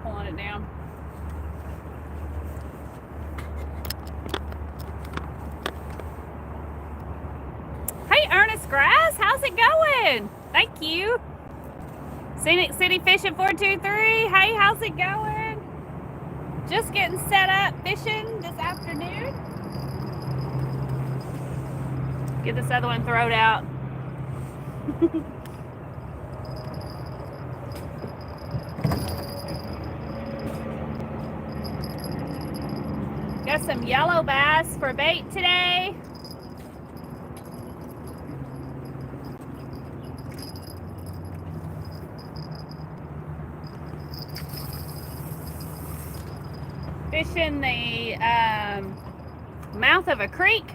pulling it down. Hey, Ernest Grass, how's it going? Thank you. Scenic City Fishing 423. Hey, how's it going? Just getting set up fishing this afternoon. Get this other one thrown out. Got some yellow bass for bait today. Fishing the mouth of a creek.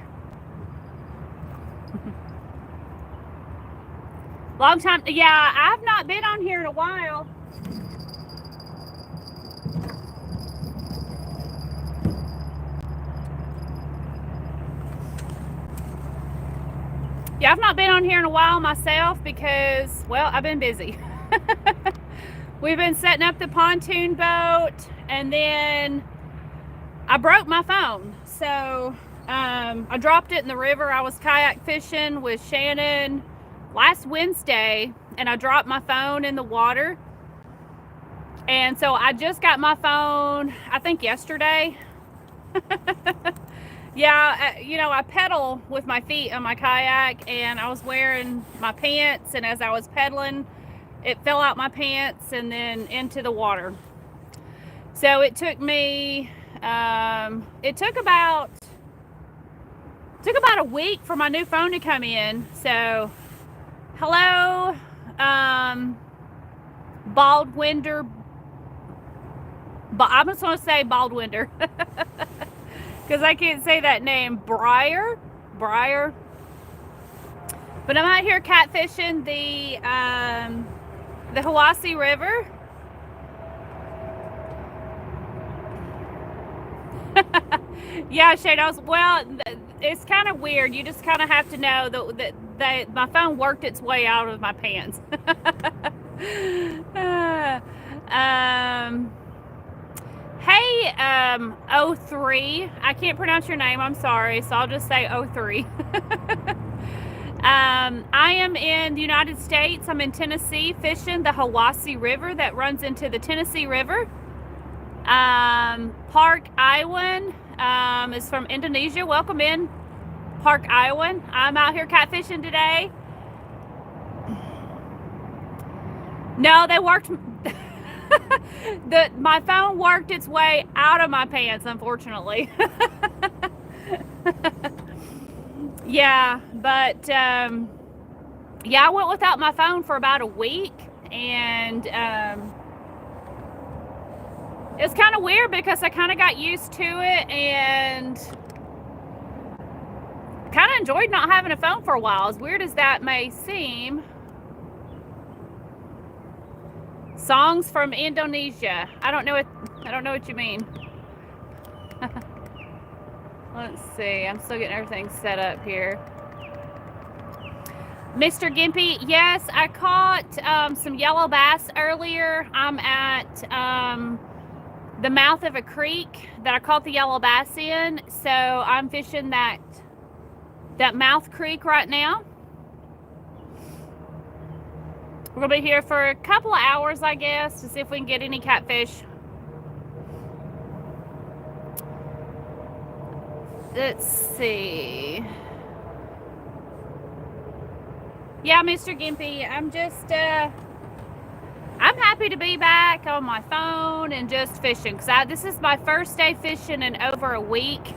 Long time. Yeah, I've not been on here in a while. Yeah, I've not been on here in a while myself because, well, I've been busy. We've been setting up the pontoon boat, and then I broke my phone. So I dropped it in the river. I was kayak fishing with Shannon last Wednesday, and I dropped my phone in the water. And so I just got my phone, I think yesterday. Yeah, you know, I pedal with my feet on my kayak, and I was wearing my pants, and as I was pedaling, it fell out my pants and then into the water. So it took me, it took about a week for my new phone to come in. So, hello, Baldwinder. I'm just going to say Baldwinder. Because I can't say that name. Briar. But I'm out here catfishing the Hiwassee River. Yeah, Shadows. Well, it's kind of weird. You just kind of have to know that my phone worked its way out of my pants. Hey, 03. I can't pronounce your name. I'm sorry. So I'll just say 03. I am in the United States. I'm in Tennessee fishing the Hiwassee River that runs into the Tennessee River. Park Iwan is from Indonesia. Welcome in, Park Iwan. I'm out here catfishing today. No, they worked. My phone worked its way out of my pants, unfortunately. Yeah, but yeah, I went without my phone for about a week, and it's kind of weird because I kind of got used to it and kind of enjoyed not having a phone for a while, as weird as that may seem. Songs from Indonesia. I don't know what you mean. Let's see. I'm still getting everything set up here. Mr. Gimpy, yes, I caught some yellow bass earlier. I'm at the mouth of a creek that I caught the yellow bass in. So I'm fishing that mouth creek right now. We're gonna be here for a couple of hours, I guess, to see if we can get any catfish. Let's see. Yeah, Mr. Gimpy, I'm just, I'm happy to be back on my phone and just fishing. Because this is my first day fishing in over a week.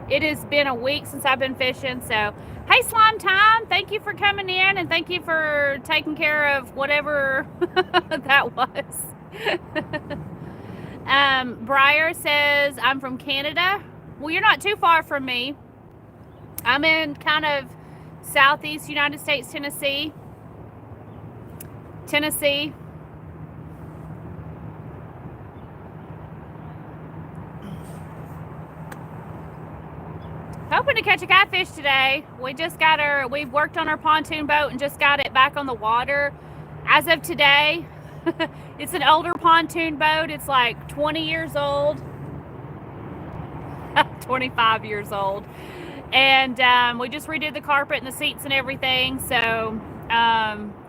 It has been a week since I've been fishing, so... Hey, Slime Time, thank you for coming in, and thank you for taking care of whatever that was. Briar says, I'm from Canada. Well, you're not too far from me. I'm in kind of southeast United States, Tennessee. Hoping to catch a catfish today. We've worked on our pontoon boat and just got it back on the water. As of today, It's an older pontoon boat. It's like 20 years old. 25 years old. And we just redid the carpet and the seats and everything. So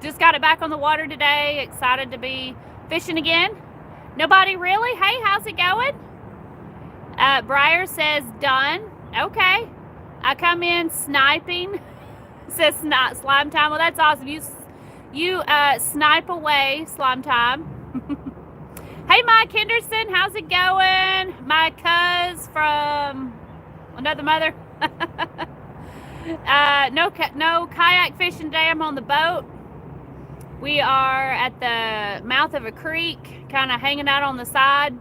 just got it back on the water today. Excited to be fishing again. Nobody really? Hey, how's it going? Briar says done. Okay. I come in sniping. Says slime time. Well, that's awesome. You snipe away slime time. Hey, Mike Henderson, how's it going? My cuz from another mother. No kayak fishing today. I'm on the boat. We are at the mouth of a creek, kind of hanging out on the side.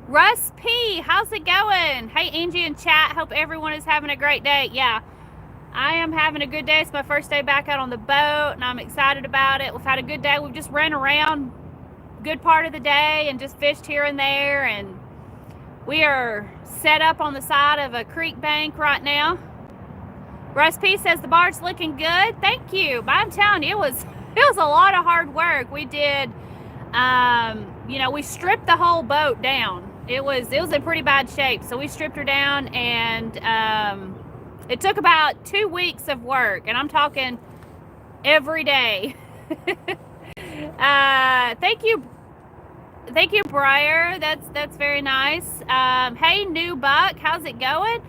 Russ P, how's it going? Hey, Angie in chat, hope everyone is having a great day. Yeah, I am having a good day. It's my first day back out on the boat, and I'm excited about it. We've had a good day. We've just ran around good part of the day and just fished here and there, and we are set up on the side of a creek bank right now. Russ P says the barge's looking good. Thank you. But I'm telling you, it was a lot of hard work. We did, you know, we stripped the whole boat down. It was in pretty bad shape, so we stripped her down, and it took about 2 weeks of work, and I'm talking every day. Thank you, Briar. That's very nice. Hey, new buck, how's it going?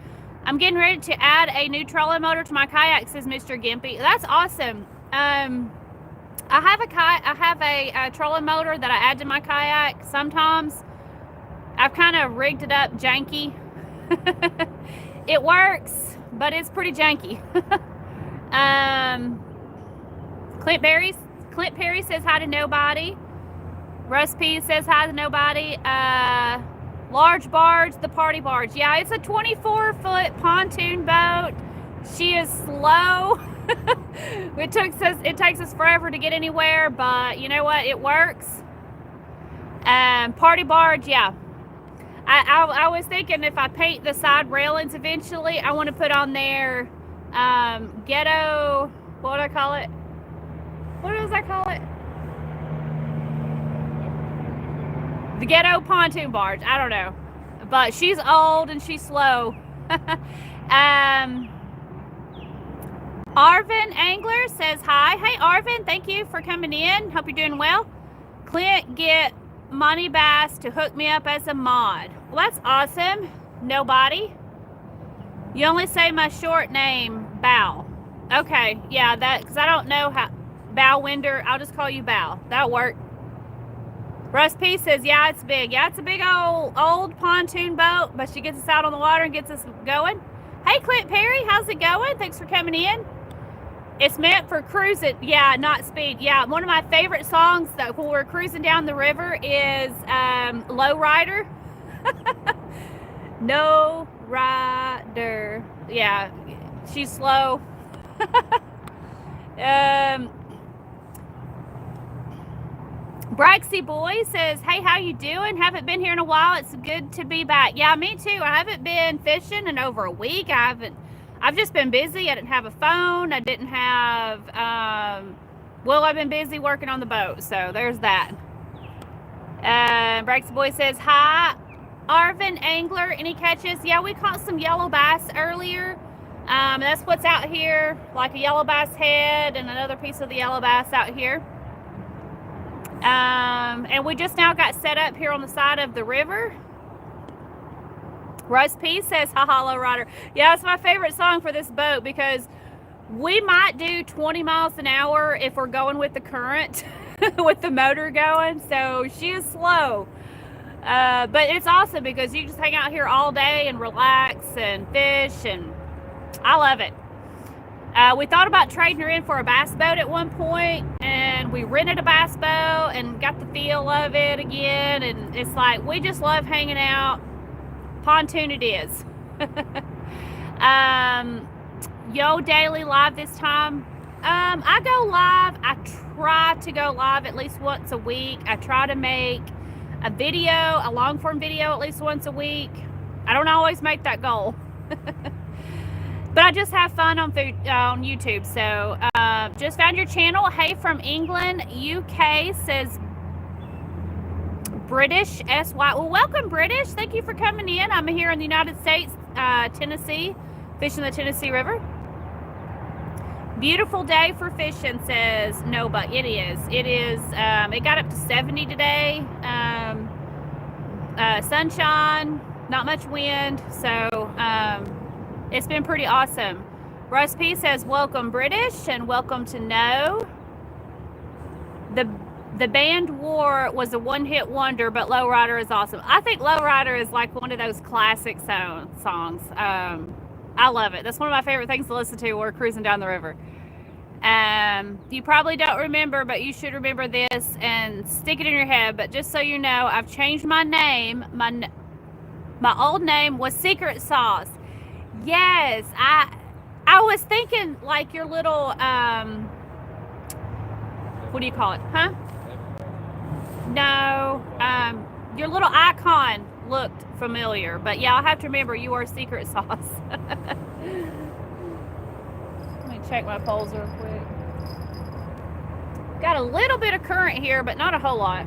I'm getting ready to add a new trolling motor to my kayak, says Mr. Gimpy. That's awesome. I have a trolling motor that I add to my kayak sometimes. I've kind of rigged it up janky. It works, but it's pretty janky. Clint Perry says hi to nobody. Russ P says hi to nobody. Large barge, the party barge. Yeah, it's a 24-foot pontoon boat. She is slow. It takes us forever to get anywhere, but you know what? It works. Party barge, yeah. I was thinking if I paint the side railings eventually, I want to put on there ghetto, what do I call it? What does I call it? The ghetto pontoon barge. I don't know. But she's old and she's slow. Arvin Angler says hi. Hey, Arvin. Thank you for coming in. Hope you're doing well. Clint, get Money Bass to hook me up as a mod. Well, that's awesome. Nobody. You only say my short name, Bow. Okay. Yeah, because I don't know how. Bow Winder. I'll just call you Bow. That'll work. Russ P says, yeah, it's big. Yeah, it's a big old pontoon boat, but she gets us out on the water and gets us going. Hey, Clint Perry, how's it going? Thanks for coming in. It's meant for cruising. Yeah, not speed. Yeah, one of my favorite songs that when we're cruising down the river is Low Rider. No Rider. Yeah, she's slow. Braxy Boy says, hey, how you doing? Haven't been here in a while. It's good to be back. Yeah, me too. I haven't been fishing in over a week. I've just been busy. I didn't have a phone. I didn't have, I've been busy working on the boat. So there's that. Braxy Boy says, hi, Arvin Angler. Any catches? Yeah, we caught some yellow bass earlier. That's what's out here, like a yellow bass head and another piece of the yellow bass out here. And we just now got set up here on the side of the river. Russ P says, haha, Low Rider. Yeah, it's my favorite song for this boat because we might do 20 miles an hour if we're going with the current, with the motor going. So she is slow. But it's awesome because you just hang out here all day and relax and fish, and I love it. We thought about trading her in for a bass boat at one point, and we rented a bass boat and got the feel of it again, and it's like we just love hanging out. Pontoon it is. Yo Daily live this time. I go live. I try to go live at least once a week. I try to make a video, a long form video at least once a week. I don't always make that goal. But I just have fun on YouTube. So just found your channel. Hey from England, UK, says British SY. Well, welcome British. Thank you for coming in. I'm here in the United States, Tennessee, fishing the Tennessee River. Beautiful day for fishing, says no, but it is. It is. It got up to 70 today. Sunshine, not much wind, so it's been pretty awesome. Russ P says welcome British and welcome to No. The band War was a one-hit wonder, but Lowrider is awesome. I think Lowrider is like one of those classic songs. I love it. That's one of my favorite things to listen to when we're cruising down the river. You probably don't remember, but you should remember this and stick it in your head. But just so you know, I've changed my name. My old name was Secret Sauce. Yes, I was thinking like your little what do you call it? Huh? No, your little icon looked familiar, but yeah, I'll have to remember you are Secret Sauce. Let me check my poles real quick. Got a little bit of current here, but not a whole lot.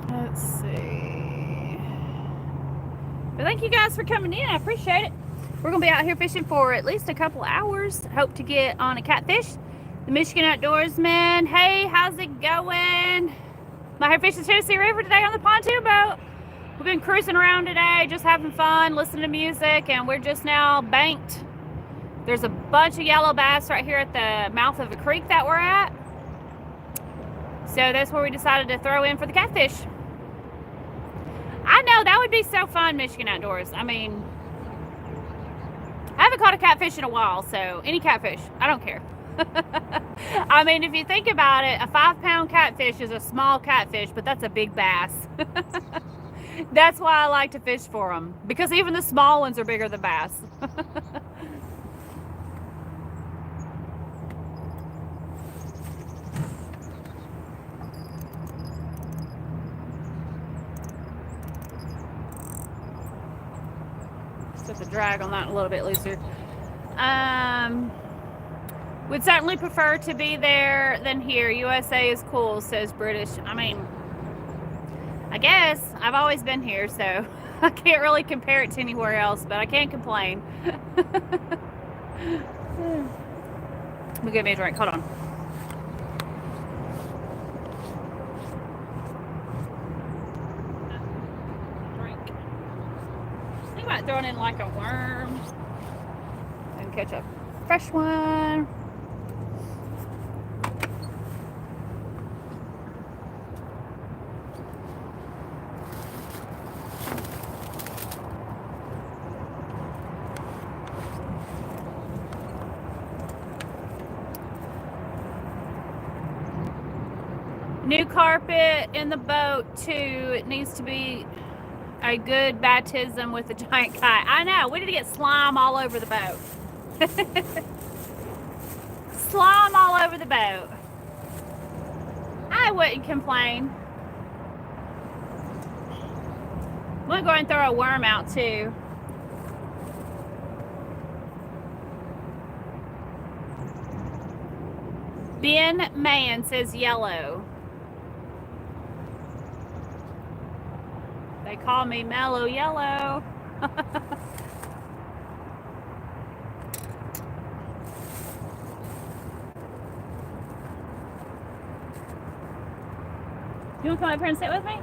Let's see. But thank you guys for coming in. I appreciate it. We're going to be out here fishing for at least a couple hours. Hope to get on a catfish. The Michigan Outdoorsman. Hey, how's it going? I'm out here fishing the Tennessee River today on the pontoon boat. We've been cruising around today, just having fun, listening to music, and we're just now banked. There's a bunch of yellow bass right here at the mouth of the creek that we're at. So that's where we decided to throw in for the catfish. I know, that would be so fun, Michigan Outdoors. I mean, I haven't caught a catfish in a while, so any catfish, I don't care. I mean, if you think about it, a 5-pound catfish is a small catfish, but that's a big bass. That's why I like to fish for them, because even the small ones are bigger than bass. Just a drag on that a little bit looser. Would certainly prefer to be there than here. USA is cool, says British. I mean, I guess I've always been here, so I can't really compare it to anywhere else, but I can't complain. Let me give me a drink. Hold on. Think about throwing in like a worm and catch a fresh one. New carpet in the boat too. It needs to be a good baptism with a giant kite. I know, we need to get slime all over the boat. Slime all over the boat. I wouldn't complain. I'm gonna go ahead and throw a worm out too. Ben Man says yellow. They call me Mellow Yellow. You want to come up here and sit with me?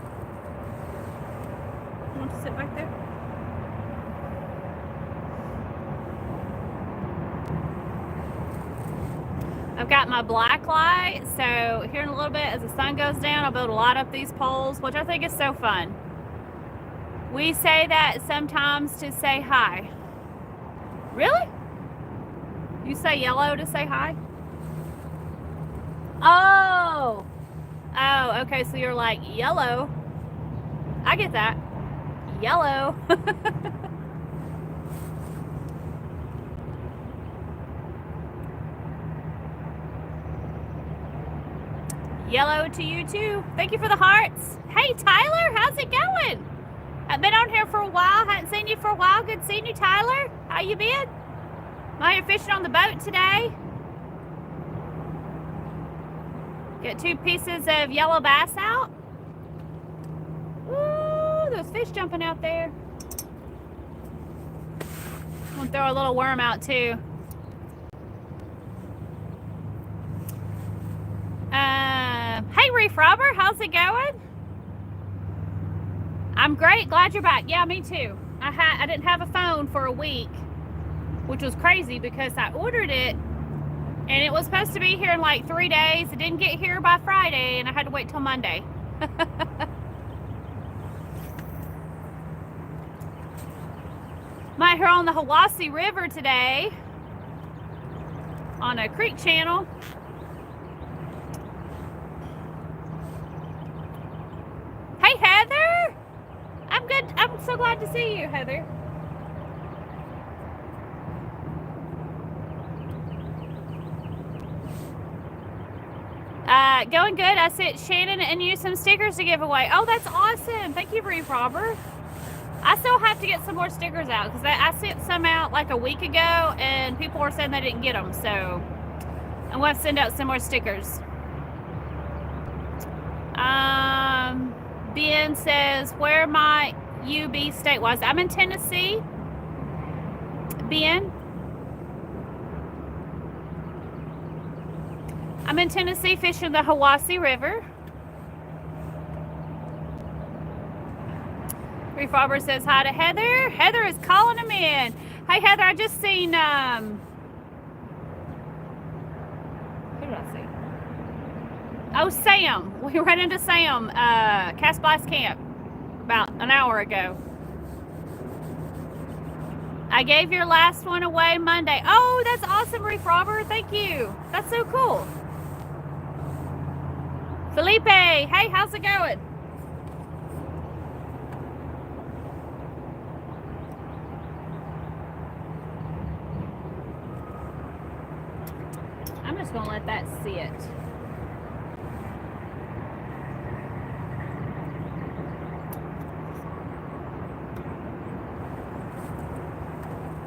You want to sit back there? I've got my black light, so here in a little bit as the sun goes down, I'll be able to light up these poles, which I think is so fun. We say that sometimes to say hi. Really? You say yellow to say hi? Oh! Oh, okay, so you're like, yellow. I get that. Yellow. Yellow to you too. Thank you for the hearts. Hey Tyler, how's it going? I've been on here for a while. Hadn't seen you for a while. Good seeing you, Tyler. How you been? I'm out here fishing on the boat today. Got 2 pieces of yellow bass out. Ooh, those fish jumping out there. I'm gonna throw a little worm out too. Hey Reef Robber, how's it going? I'm great, glad you're back. Yeah, me too. I didn't have a phone for a week, which was crazy because I ordered it and it was supposed to be here in like 3 days. It didn't get here by Friday and I had to wait till Monday. I'm out here on the Hiwassee River today on a creek channel. Hey Heather, I'm good. I'm so glad to see you, Heather. Going good. I sent Shannon and you some stickers to give away. Oh, that's awesome. Thank you, Reef Robber. I still have to get some more stickers out because I sent some out like a week ago and people were saying they didn't get them. So I'm going to send out some more stickers. Ben says, where might you be state-wise? I'm in Tennessee. Ben? I'm in Tennessee fishing the Hiwassee River. Reef Robber says hi to Heather. Heather is calling him in. Hey Heather, I just seen, who did I see? Oh, Sam. We ran into Sam, Cast Blast Camp about an hour ago. I gave your last one away Monday. Oh, that's awesome, Reef Robber. Thank you. That's so cool. Felipe, hey, how's it going? I'm just gonna let that sit.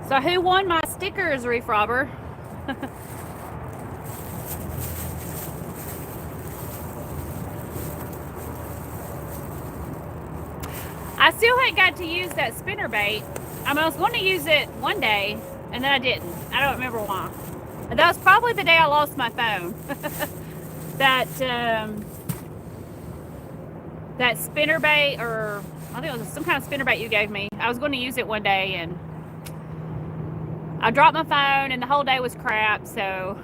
So who won my stickers, Reef Robber? I still haven't got to use that spinnerbait. I mean, I was going to use it one day, and then I didn't. I don't remember why. That was probably the day I lost my phone. that spinnerbait, or I think it was some kind of spinnerbait you gave me. I was going to use it one day, and I dropped my phone, and the whole day was crap, so...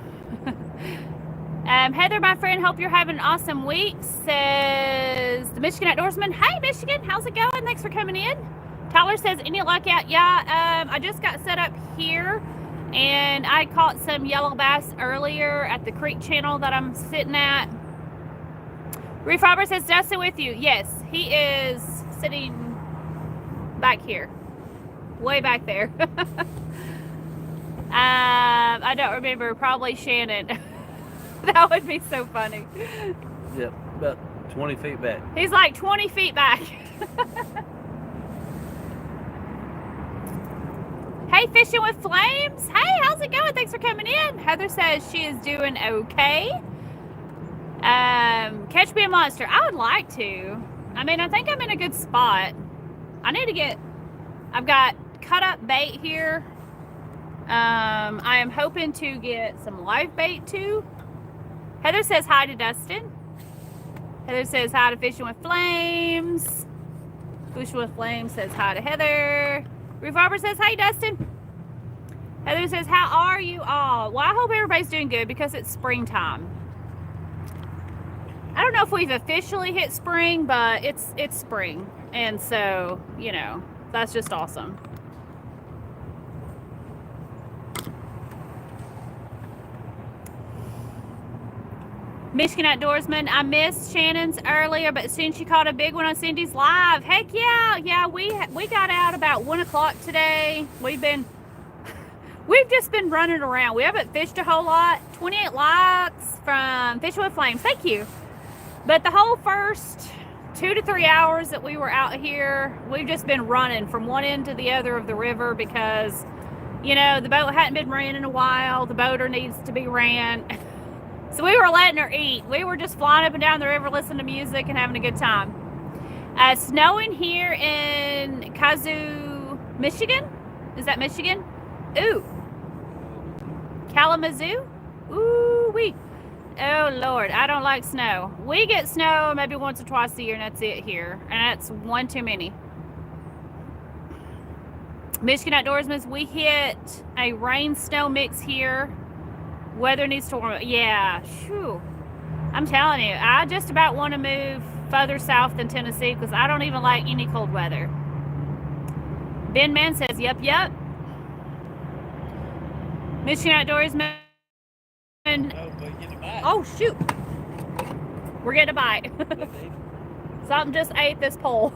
Heather, my friend, hope you're having an awesome week, says the Michigan Outdoorsman. Hey, Michigan, how's it going? Thanks for coming in. Tyler says, any luck out? Yeah, I just got set up here, and I caught some yellow bass earlier at the creek channel that I'm sitting at. Reef Robber says, Dustin with you. Yes, he is sitting back here, way back there. I don't remember, probably Shannon. That would be so funny. Yep, about 20 feet back. He's like 20 feet back. Hey, Fishing with Flames. Hey, how's it going? Thanks for coming in. Heather says she is doing okay. Catch me a monster. I would like to. I mean, I think I'm in a good spot. I need to get, I've got cut up bait here. I am hoping to get some live bait too. Heather says hi to Dustin. Heather says hi to Fishing with Flames. Fishing with Flames says hi to Heather. Reef Robber says, hey Dustin. Heather says, how are you all? Well, I hope everybody's doing good because it's springtime. I don't know if we've officially hit spring, but it's spring. And so, you know, that's just awesome. Michigan Outdoorsman, I missed Shannon's earlier, but soon she caught a big one on Cindy's live. Heck yeah, we got out about 1 o'clock today. We've just been running around. We haven't fished a whole lot. 28 likes from Fishing with Flames. Thank you. But the whole first 2 to 3 hours that we were out here, we've just been running from one end to the other of the river because, you know, the boat hadn't been ran in a while. The boater needs to be ran. So we were letting her eat. We were just flying up and down the river, listening to music and having a good time. Snowing here in Kazoo, Michigan. Is that Michigan? Ooh. Kalamazoo? Ooh wee. Oh Lord, I don't like snow. We get snow maybe once or twice a year and that's it here. And that's one too many. Michigan Outdoorsmen, we hit a rain-snow mix here. Weather needs to warm up. Yeah, shoo. I'm telling you, I just about want to move further south than Tennessee because I don't even like any cold weather. Ben Man says, yep. Michigan Outdoorsman. Oh, shoot. We're getting a bite. Something just ate this pole.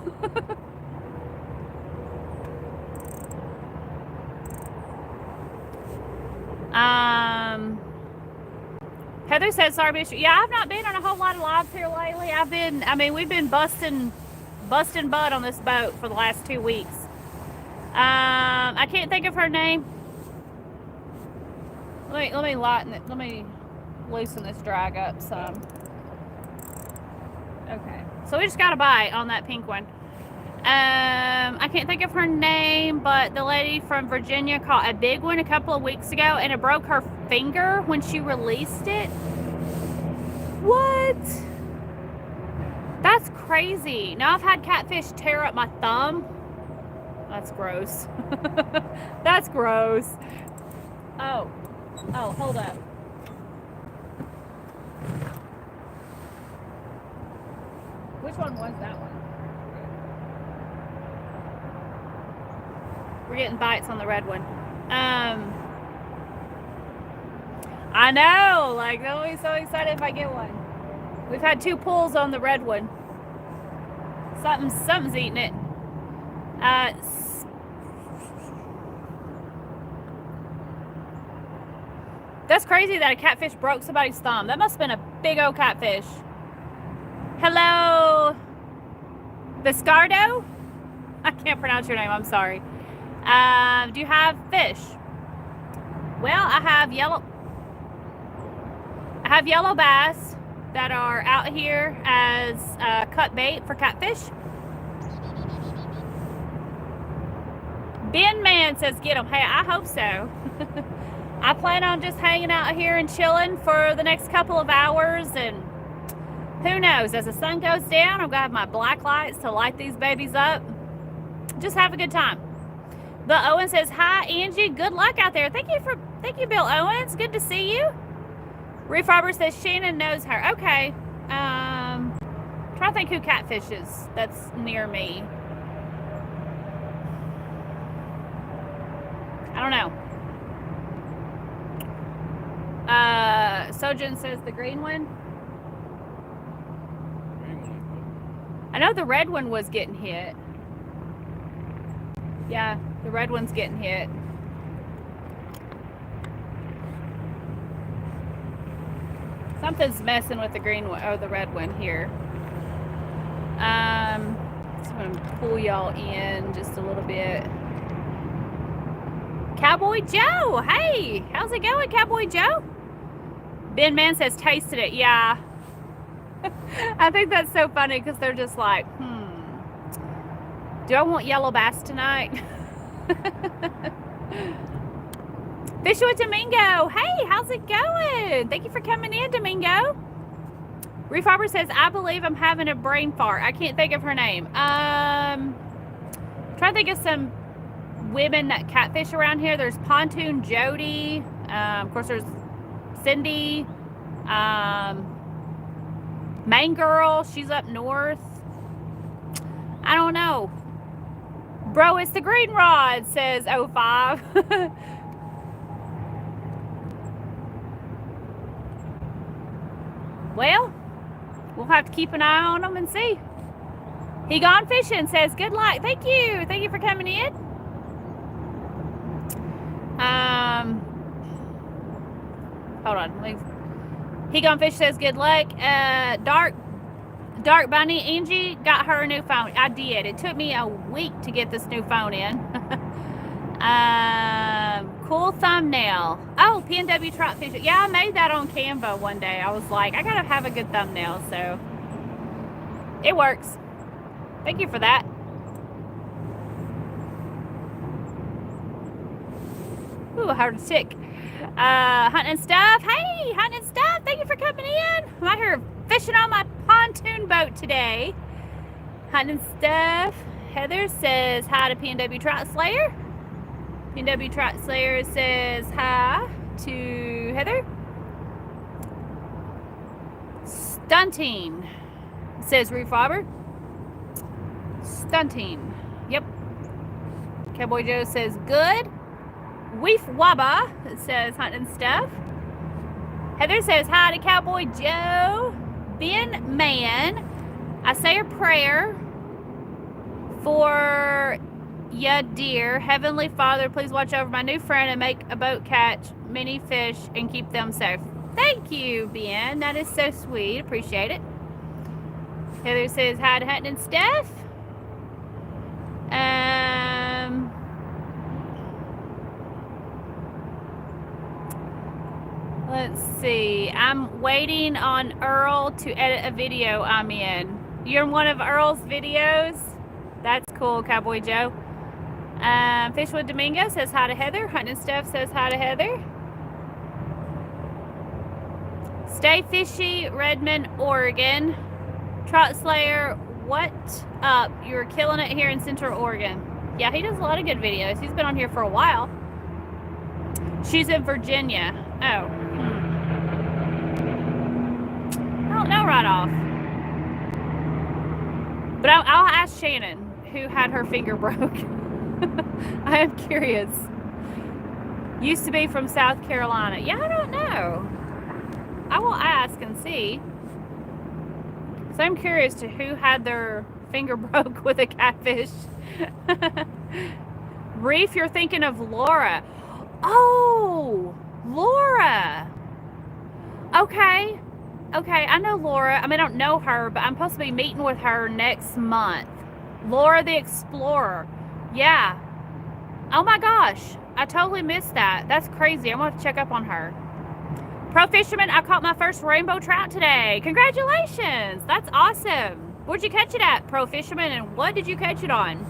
Heather says, sorry, Bishop. Yeah, I've not been on a whole lot of lives here lately. We've been busting butt on this boat for the last 2 weeks. I can't think of her name. Let me lighten it. Let me loosen this drag up some. Okay. So we just got a bite on that pink one. I can't think of her name, but the lady from Virginia caught a big one a couple of weeks ago and it broke her finger when she released it. What? That's crazy. Now I've had catfish tear up my thumb. That's gross. That's gross. Oh, hold up. Which one was that one? We're getting bites on the red one. I know, like, I'll be so excited if I get one. We've had 2 pulls on the red one. Something's eating it. That's crazy that a catfish broke somebody's thumb. That must have been a big old catfish. Hello, Viscardo? I can't pronounce your name, I'm sorry. Do you have fish? Well, I have yellow bass that are out here as cut bait for catfish. Ben Man says get them. Hey, I hope so. I plan on just hanging out here and chilling for the next couple of hours, and who knows, as the sun goes down, I'm gonna have my black lights to light these babies up. Just have a good time. Bill Owens says, hi Angie, good luck out there. Thank you, Bill Owens. Good to see you. Reef Robert says Shannon knows her. Okay. Trying to think who catfishes that's near me. I don't know. Sojin says the green one. I know the red one was getting hit. Yeah, the red one's getting hit. Something's messing with the green one, or the red one here. So I'm gonna pull y'all in just a little bit. Cowboy Joe, hey, how's it going, Cowboy Joe? Ben Man says tasted it. Yeah. I think that's so funny because they're just like, do I want yellow bass tonight? Fishing with Domingo. Hey, how's it going? Thank you for coming in, Domingo. Reef Robert says, I believe I'm having a brain fart. I can't think of her name. Trying to think of some women that catfish around here. There's Poontoon Jody. Of course, there's Cindy. Main Girl. She's up north. I don't know. Bro, it's the green rod, says 05. Well, we'll have to keep an eye on them and see. He Gone Fishing says, good luck. Thank you. Thank you for coming in. Hold on. He Gone Fish says, good luck. Dark Bunny, Angie got her a new phone. I did. It took me a week to get this new phone in. Cool thumbnail. Oh, PNW trout fishing. Yeah, I made that on Canva one day. I was like, I gotta have a good thumbnail, so it works. Thank you for that. Ooh, I heard a tick. Hunting stuff. Hey, hunting stuff. Thank you for coming in. I'm out here fishing on my pontoon boat today. Hunting stuff. Heather says hi to PNW Trout Slayer. PNW Trout Slayer says hi to Heather. Stunting says Reef Robber. Stunting. Yep. Cowboy Joe says good. Weef Wabba says hunting stuff. Heather says hi to Cowboy Joe. Ben Man, I say a prayer for ya, dear Heavenly Father. Please watch over my new friend and make a boat catch many fish and keep them safe. Thank you, Ben. That is so sweet. Appreciate it. Heather says hi to hunting stuff. Let's see. I'm waiting on Earl to edit a video I'm in. You're in one of Earl's videos? That's cool, Cowboy Joe. Fishwood Domingo says hi to Heather. Hunting Stuff says hi to Heather. Stay Fishy, Redmond, Oregon. Trout Slayer, what up? You're killing it here in Central Oregon. Yeah, he does a lot of good videos. He's been on here for a while. She's in Virginia. Oh. I don't know right off. But I'll ask Shannon who had her finger broke. I am curious. Used to be from South Carolina. Yeah, I don't know. I will ask and see. So I'm curious to who had their finger broke with a catfish. Reef, you're thinking of Laura. Oh, Laura. Okay. Okay, I know Laura. I mean, I don't know her, but I'm supposed to be meeting with her next month. Laura the Explorer. Yeah. Oh my gosh. I totally missed that. That's crazy. I'm going to have to check up on her. Pro Fisherman, I caught my first rainbow trout today. Congratulations. That's awesome. Where'd you catch it at, Pro Fisherman, and what did you catch it on?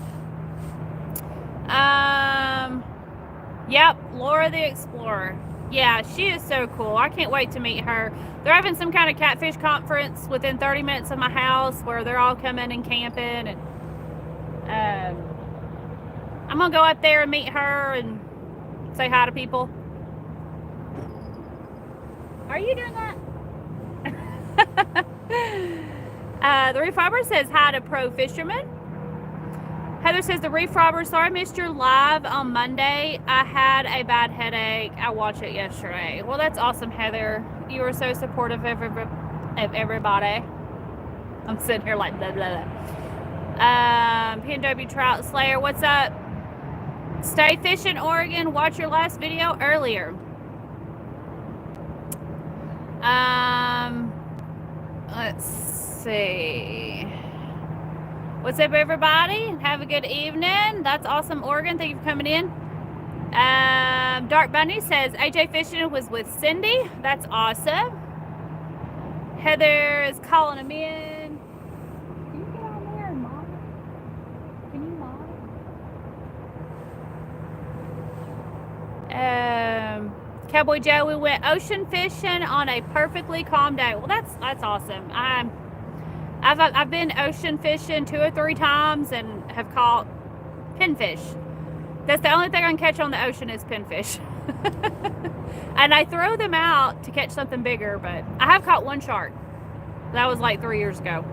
Yep, Laura the Explorer. Yeah, she is so cool. I can't wait to meet her. They're having some kind of catfish conference within 30 minutes of my house where they're all coming and camping. And I'm going to go up there and meet her and say hi to people. Are you doing that? The Reef Robber says hi to Pro Fisherman. Heather says, the Reef Robber, sorry I missed your live on Monday. I had a bad headache. I watched it yesterday. Well, that's awesome, Heather. You were so supportive of everybody. I'm sitting here like blah, blah, blah. PNW Trout Slayer, what's up? Stay fishing, Oregon. Watch your last video earlier. Let's see. What's up, everybody? Have a good evening. That's awesome, Oregon. Thank you for coming in. Dark Bunny says AJ Fishing was with Cindy. That's awesome. Heather is calling him in. Can you get on there and mom? Can you mom? Cowboy Joe, we went ocean fishing on a perfectly calm day. Well, that's awesome. I've been ocean fishing 2 or 3 times and have caught pinfish. That's the only thing I can catch on the ocean is pinfish. And I throw them out to catch something bigger, but I have caught 1 shark. That was like 3 years ago.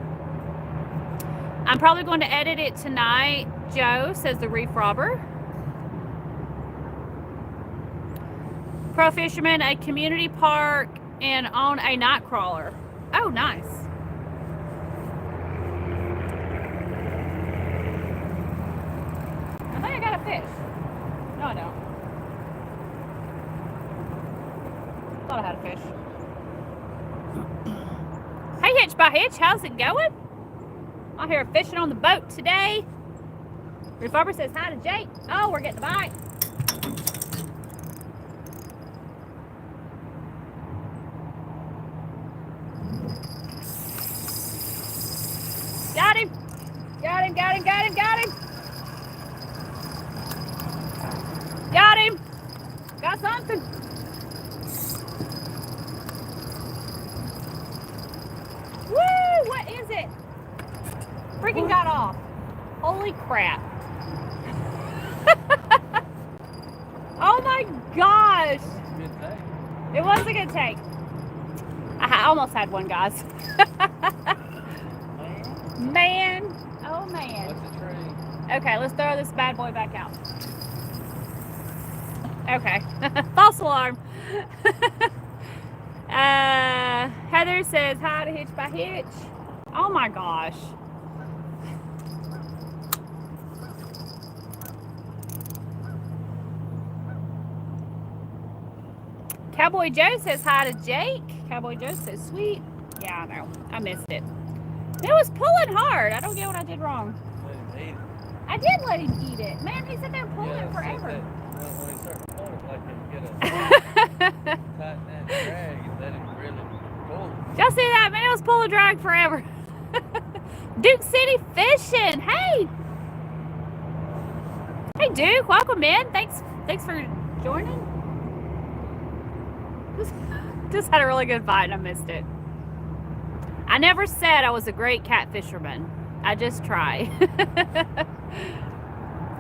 I'm probably going to edit it tonight. Joe says the Reef Robber. Pro Fisherman, a community park and on a night crawler. Oh, nice. I think I got a fish. No, I don't. Thought I had a fish. Hey, Hitch by Hitch, how's it going? I'm here fishing on the boat today. Reef Robber says hi to Jake. Oh, we're getting a bite. Got him. Got him, got him, got him, got him. Got him. Got something. Woo! What is it? Freaking got off. Holy crap. Oh my gosh. It was a good take. I almost had one, guys. Man. Oh man. What's the tree? Okay, let's throw this bad boy back out. Okay. False alarm. Heather says hi to Hitch by Hitch. Oh my gosh. Cowboy Joe says hi to Jake. Cowboy Joe says sweet. Yeah, I know. I missed it. It was pulling hard. I don't get what I did wrong. Let him eat it. I did let him eat it. Man, he sat there pulling it forever. When he starts pulling it, like him get a tighten that drag and let him really pull. Y'all see that? Man, it was pulling drag forever. Duke City Fishing. Hey. Hey, Duke. Welcome in. Thanks for joining. Just had a really good fight and I missed it. I never said I was a great catfisherman. I just try.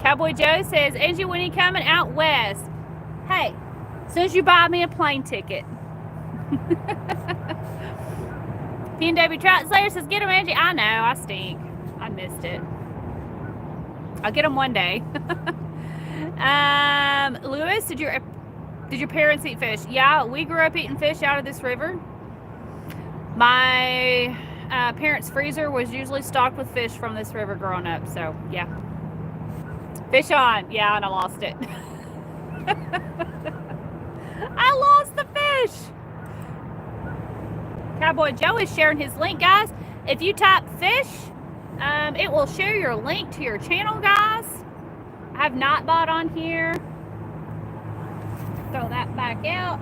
Cowboy Joe says, Angie, when are you coming out west? Hey, as soon as you buy me a plane ticket. PNW Trout Slayer says, get him, Angie. I know, I stink. I missed it. I'll get him one day. Lewis, did your parents eat fish? Yeah, we grew up eating fish out of this river. My parents' freezer was usually stocked with fish from this river growing up, so yeah. Fish on. Yeah, and I lost it. I lost the fish. Cowboy Joe is sharing his link, guys. If you type fish, it will share your link to your channel, guys. I have not bought on here. Throw that back out.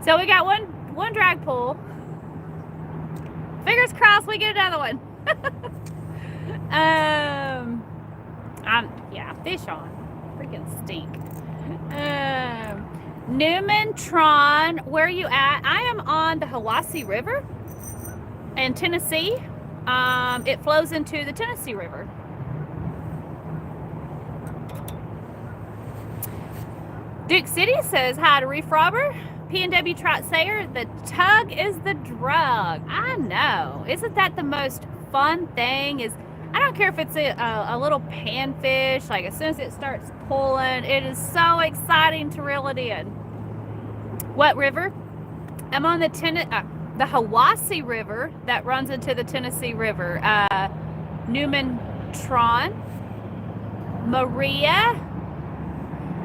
So we got one drag pull. Fingers crossed we get another one. Yeah, fish on. Freaking stink. Newman Tron, where are you at? I am on the Hiwassee River in Tennessee. It flows into the Tennessee River. Duke City says hi to Reef Robber. PNW Trout Sayer, the tug is the drug. I know. Isn't that the most fun thing? I don't care if it's a little panfish. Like as soon as it starts pulling, it is so exciting to reel it in. What river? I'm on the Hiwassee River that runs into the Tennessee River. Newman Tron. Maria,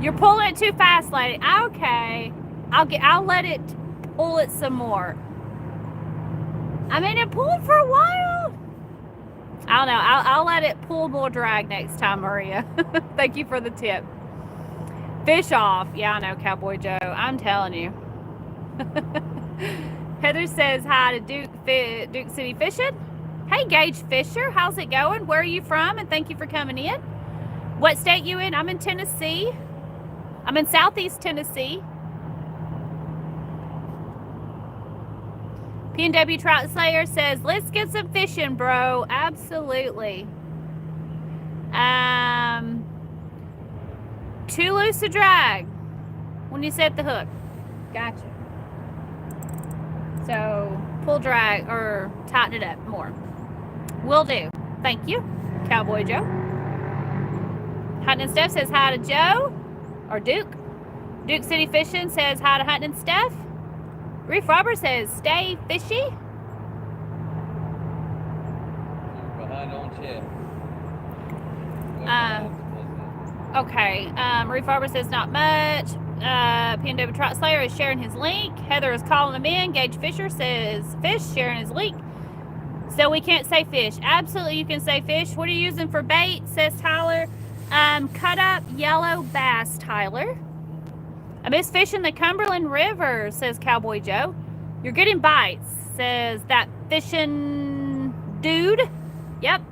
you're pulling it too fast, lady. Okay. I'll let it pull it some more. I mean, it pulled for a while. I don't know. I'll let it pull more drag next time, Maria. Thank you for the tip. Fish off. Yeah, I know, Cowboy Joe. I'm telling you. Heather says hi to Duke City Fishing. Hey, Gage Fisher. How's it going? Where are you from? And thank you for coming in. What state you in? I'm in Tennessee. I'm in Southeast Tennessee. PNW Trout Slayer says, let's get some fishing, bro. Absolutely. Too loose to drag when you set the hook. Gotcha. So, pull drag or tighten it up more. Will do. Thank you, Cowboy Joe. Hunting and Steph says hi to Joe, or Duke. Duke City Fishing says hi to Hunting and Steph. Reef Robber says, stay fishy. Behind on chat. Okay. Reef Robber says, not much. PNW Trot Slayer is sharing his link. Heather is calling them in. Gage Fisher says fish, sharing his link. So we can't say fish. Absolutely, you can say fish. What are you using for bait? Says Tyler. Cut up yellow bass, Tyler. I miss fishing the Cumberland River, says Cowboy Joe. You're getting bites, says that fishing dude. Yep.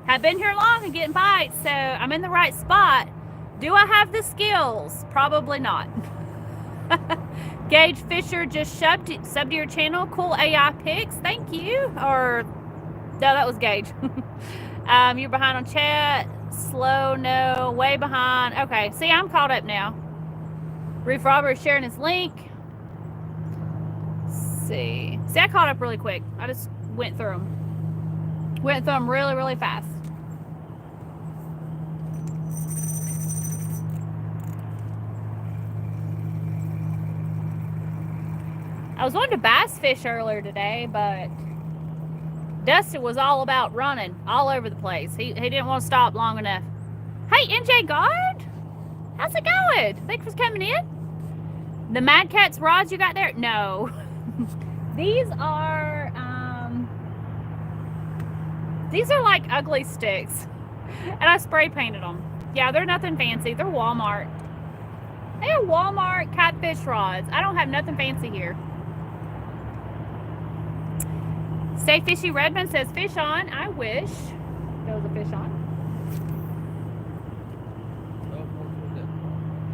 Have been here long and getting bites, so I'm in the right spot. Do I have the skills? Probably not. Gage Fisher just subbed to your channel. Cool AI pics. Thank you. Or, no, that was Gage. You're behind on chat. Slow, no. Way behind. Okay, see, I'm caught up now. Reef Robber is sharing his link. Let's see. See, I caught up really quick. I just went through them. Went through them really, really fast. I was wanting to bass fish earlier today, but Dustin was all about running all over the place. He didn't want to stop long enough. Hey, NJ God! How's it going? Thanks for coming in. The Mad Catz rods you got there? No. These are like ugly sticks. And I spray painted them. Yeah, they're nothing fancy. They're Walmart. They're Walmart catfish rods. I don't have nothing fancy here. Stay Fishy Redmond says fish on. I wish there was a fish on.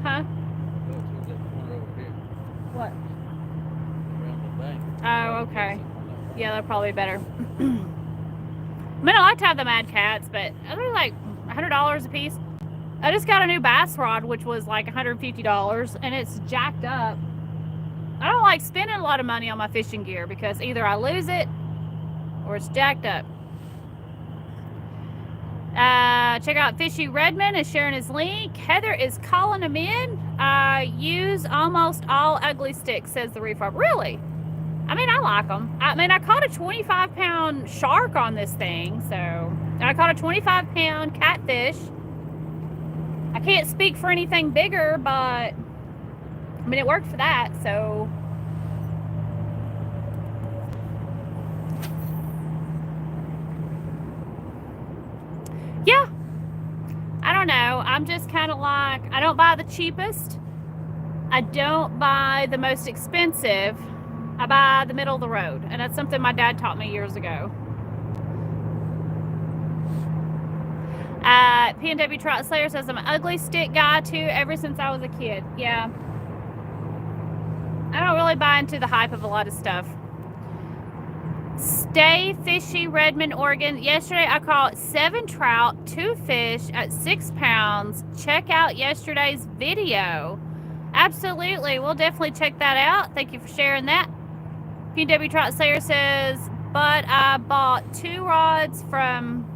Huh? What? Oh, okay. Yeah, they're probably better. I mean, I like to have the Mad Catz, but they're like $100 a piece. I just got a new bass rod, which was like $150, and it's jacked up. I don't like spending a lot of money on my fishing gear because either I lose it or it's jacked up. Check out Fishy Redmond is sharing his link. Heather is calling him in. Use almost all ugly sticks, says the Reef Robber. Really? I mean, I like them. I mean, I caught a 25-pound shark on this thing, so I caught a 25-pound catfish. I can't speak for anything bigger, but I mean, it worked for that, so. Yeah, I don't know. I'm just kind of like, I don't buy the cheapest. I don't buy the most expensive. I buy the middle of the road. And that's something my dad taught me years ago. PNW Trot Slayer says, I'm an ugly stick guy too, ever since I was a kid. Yeah. I don't really buy into the hype of a lot of stuff. Stay Fishy Redmond, Oregon. Yesterday I caught 7 trout, 2 fish at 6 pounds. Check out yesterday's video. Absolutely. We'll definitely check that out. Thank you for sharing that. PW Trot Slayer says, but I bought 2 rods from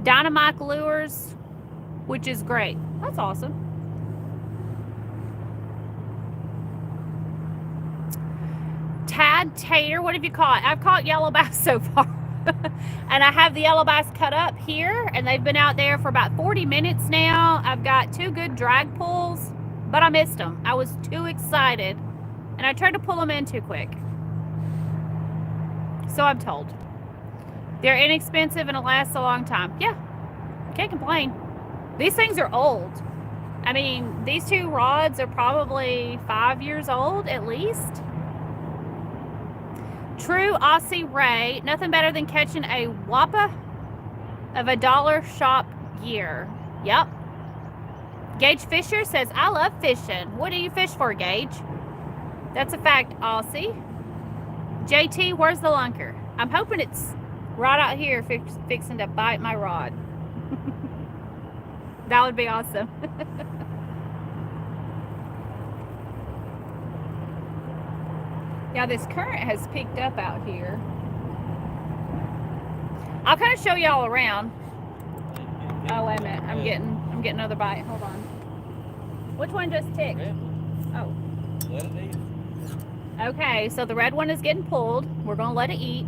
Dynamite Lures, which is great. That's awesome. Tad Tater, what have you caught? I've caught yellow bass so far. And I have the yellow bass cut up here, and they've been out there for about 40 minutes now. I've got 2 good drag pulls, but I missed them. I was too excited, and I tried to pull them in too quick. So I'm told. They're inexpensive and it lasts a long time. Yeah, can't complain. These things are old. I mean, these 2 rods are probably 5 years old at least. True Aussie Ray, nothing better than catching a whopper of a dollar shop gear. Yep. Gage Fisher says, I love fishing. What do you fish for, Gage? That's a fact, Aussie. JT, where's the lunker? I'm hoping it's right out here fixing to bite my rod. That would be awesome. Yeah, this current has picked up out here. I'll kind of show y'all around. Oh, wait a minute. I'm getting another bite. Hold on. Which one just ticked? Oh. Let it eat. Okay, so the red one is getting pulled. We're going to let it eat.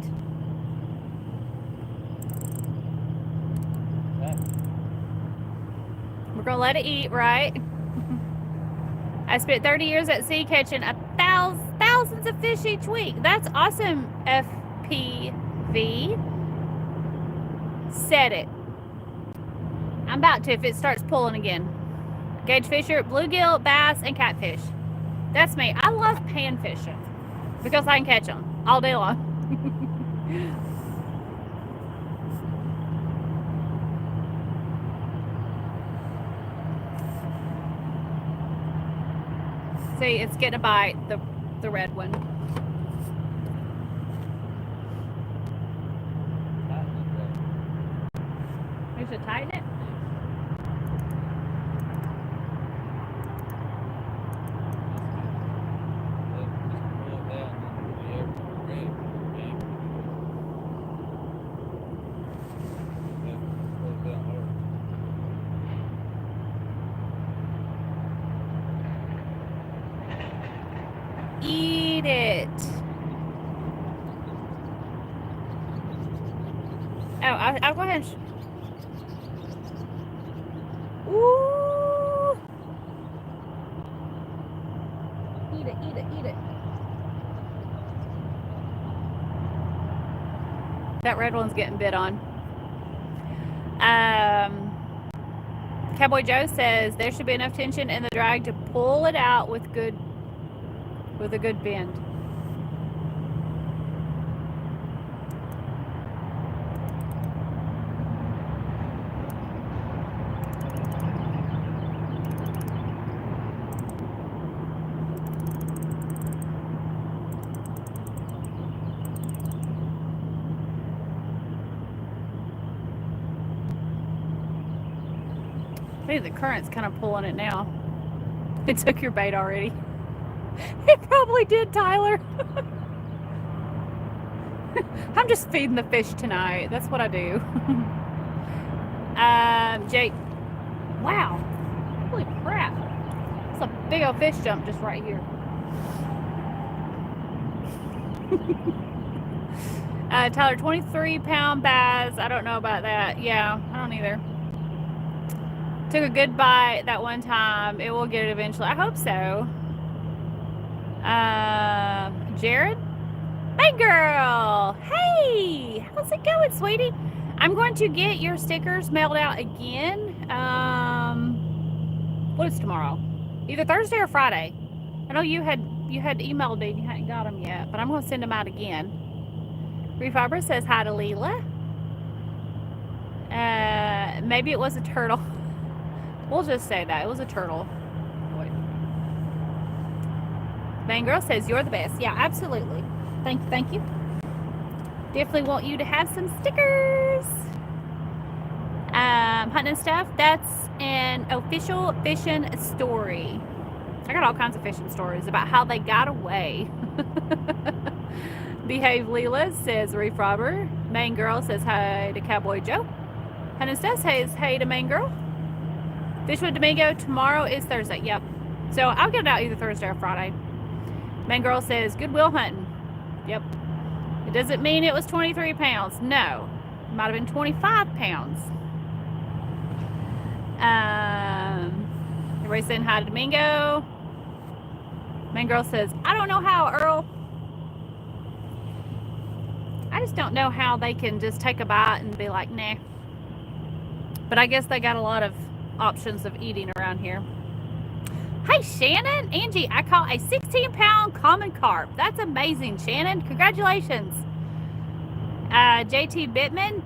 We're going to let it eat, right? I spent 30 years at sea catching thousands of fish each week. That's awesome, FPV. Said it. I'm about to if it starts pulling again. Gauge fisher, bluegill, bass, and catfish. That's me. I love pan fishing because I can catch them all day long. See, it's getting a bite, the red one. We should tighten it. Eat it. Oh, I'll go ahead and ooh. Eat it, eat it, eat it. That red one's getting bit on. Cowboy Joe says there should be enough tension in the drag to pull it out with a good bend. I think the current's kind of pulling it now. It took your bait already. It probably did, Tyler. I'm just feeding the fish tonight. That's what I do. Jake. Wow. Holy crap. It's a big old fish jump just right here. Tyler, 23-pound bass. I don't know about that. Yeah, I don't either. Took a good bite that one time. It will get it eventually. I hope so. Jared? Hey girl! Hey! How's it going, sweetie? I'm going to get your stickers mailed out again. What is tomorrow? Either Thursday or Friday. I know you had emailed me and you hadn't got them yet, but I'm going to send them out again. Refiber says hi to Leela. Maybe it was a turtle. We'll just say that. It was a turtle. Main Girl says you're the best. Yeah, absolutely. Thank you. Definitely want you to have some stickers. Hunting and stuff. That's an official fishing story. I got all kinds of fishing stories about how they got away. Behave Leela says Reef Robber. Main Girl says hi to Cowboy Joe. Hunting stuff says hey to Main Girl. Fish with Domingo. Tomorrow is Thursday. Yep. So I'll get it out either Thursday or Friday. Main Girl says goodwill hunting. Yep. It doesn't mean it was 23 pounds. No. It might have been 25 pounds. Everybody saying hi to Domingo. Main Girl says, I don't know how, Earl. I just don't know how they can just take a bite and be like, nah. But I guess they got a lot of options of eating around here. Hey, Shannon. Angie, I caught a 16-pound common carp. That's amazing, Shannon. Congratulations. JT Bittman.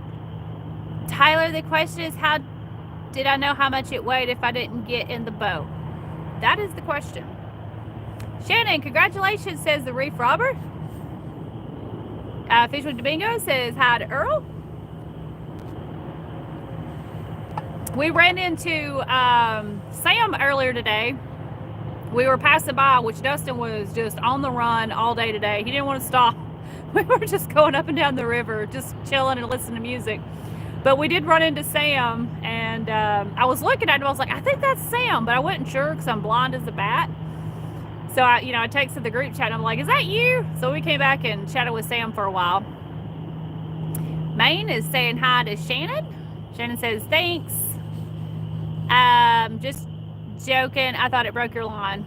Tyler, the question is, how did I know how much it weighed if I didn't get in the boat? That is the question. Shannon, congratulations, says the Reef Robber. Fish with Domingo says hi to Earl. We ran into Sam earlier today. We were passing by, which Dustin was just on the run all day today. He didn't want to stop. We were just going up and down the river, just chilling and listening to music. But we did run into Sam, and I was looking at him. I was like, I think that's Sam, but I wasn't sure because I'm blind as a bat. So I texted the group chat, and I'm like, is that you? So we came back and chatted with Sam for a while. Maine is saying hi to Shannon. Shannon says, thanks. Just joking. I thought it broke your line.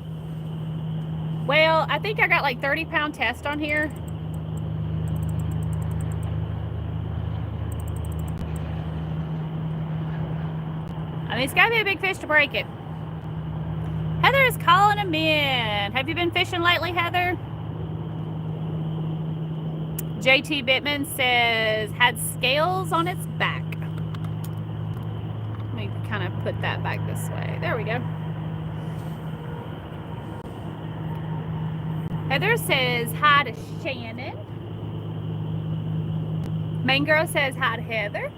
Well, I think I got like 30-pound test on here. I mean, it's gotta be a big fish to break it. Heather is calling him in. Have you been fishing lately, Heather? JT Bittman says, had scales on its back. Let me kind of put that back this way. There we go. Heather says, hi to Shannon. Main Girl says, hi to Heather.